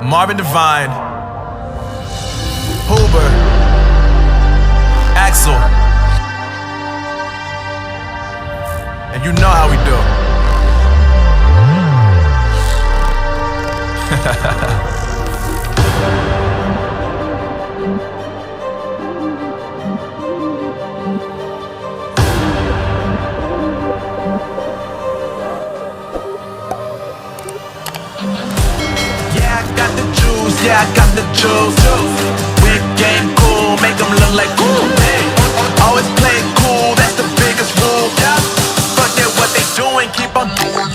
Marvin Devine, Huber, Axel, and you know how we do. Yeah, I got the juice. Whip game cool, make them look like cool. Always play it cool, that's the biggest rule. Forget what they doing, keep on doing.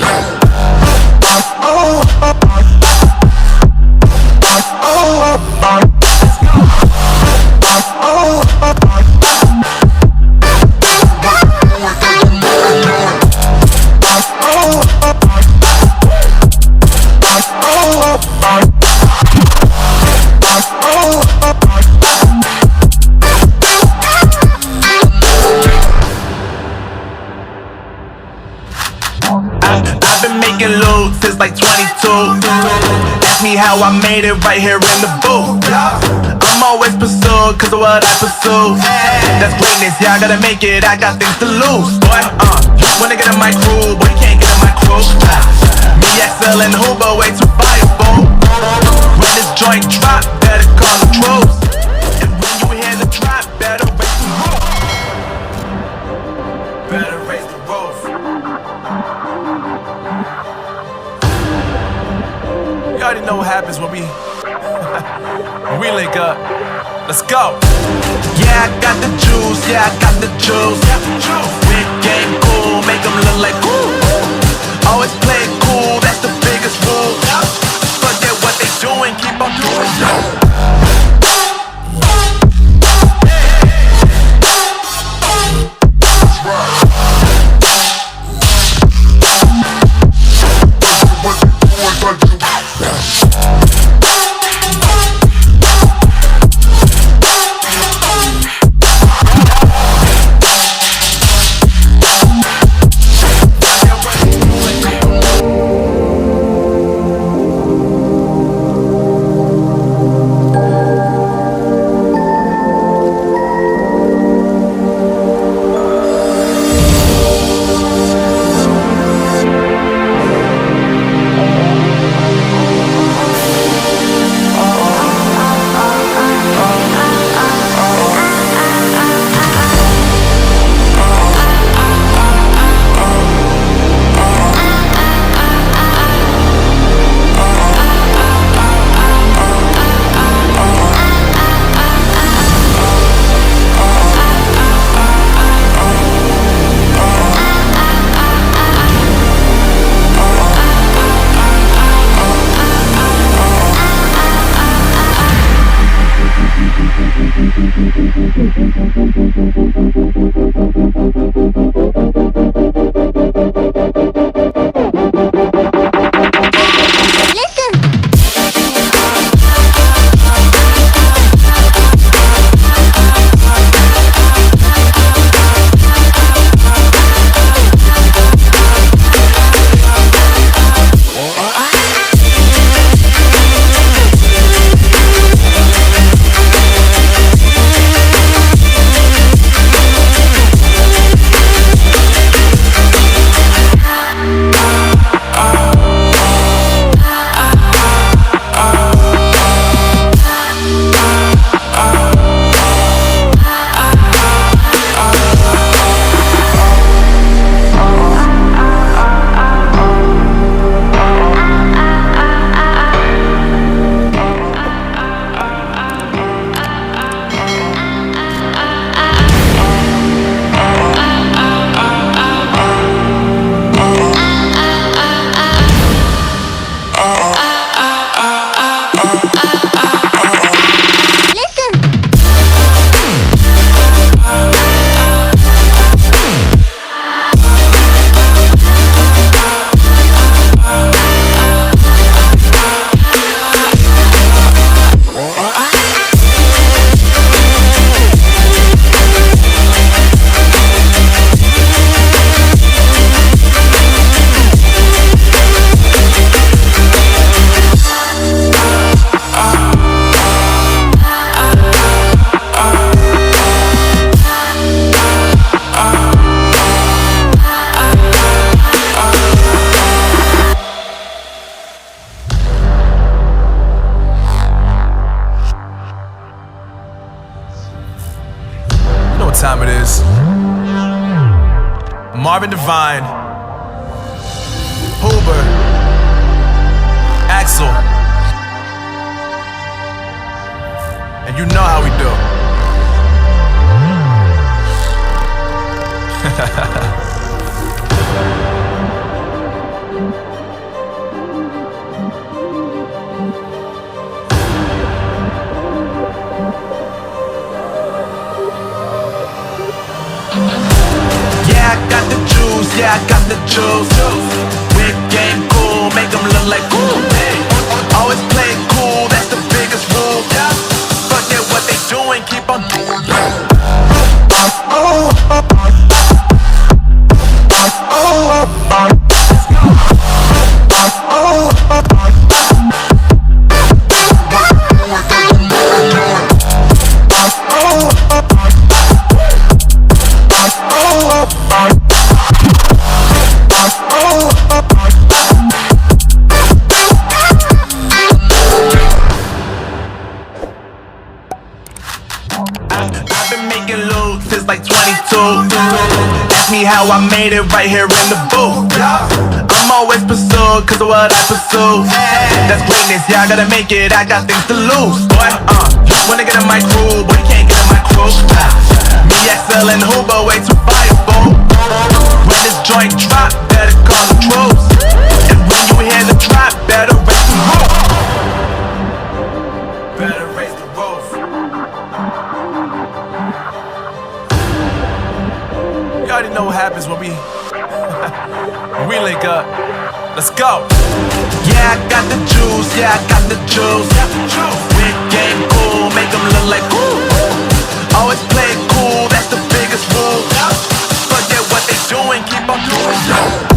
I've been making loot since like 22. Ask me how I made it right here in the booth. I'm always pursued cause of what I pursue. That's greatness, yeah, I gotta make it, I got things to lose. Boy, wanna get in my crew, boy, you can't get in my crew. Me, XL, and Huber, way too fireball. When this joint drop, better call the troops. And when you hear the drop, better raise the roof. Better raise the roof. You already know what happens when we link up. Let's go. Yeah, I got the juice. Yeah, I got the juice. Whip game cool, make them look like cool. Always play it cool, that's the biggest rule. Forget what they doing, keep on doing. time it is. Marvin Devine, Huber, Axel, and you know how we do. Yeah, I got the juice, yeah, I got the juice. Whip game cool, make them look like cool. Always play it cool, that's the biggest rule. Forget what they doing, keep on doing. I've been making loot since like 22. Ask me how I made it right here in the booth. I'm always pursued cause of what I pursue. That's greatness, yeah, I gotta make it, I got things to lose. Boy, wanna get in my crew, but you can't get in my crew. Me, XL, and Huber way too fireable. When this joint drop, better call the troops. And when you hear the drop, better raise the roof. Better raise the roof. You already know what happens when we link up. Let's go. Yeah, I got the juice. Yeah, I got the juice. Whip game cool, make them look like cool. Always play it cool, that's the biggest rule. Forget what they doing, keep on doing.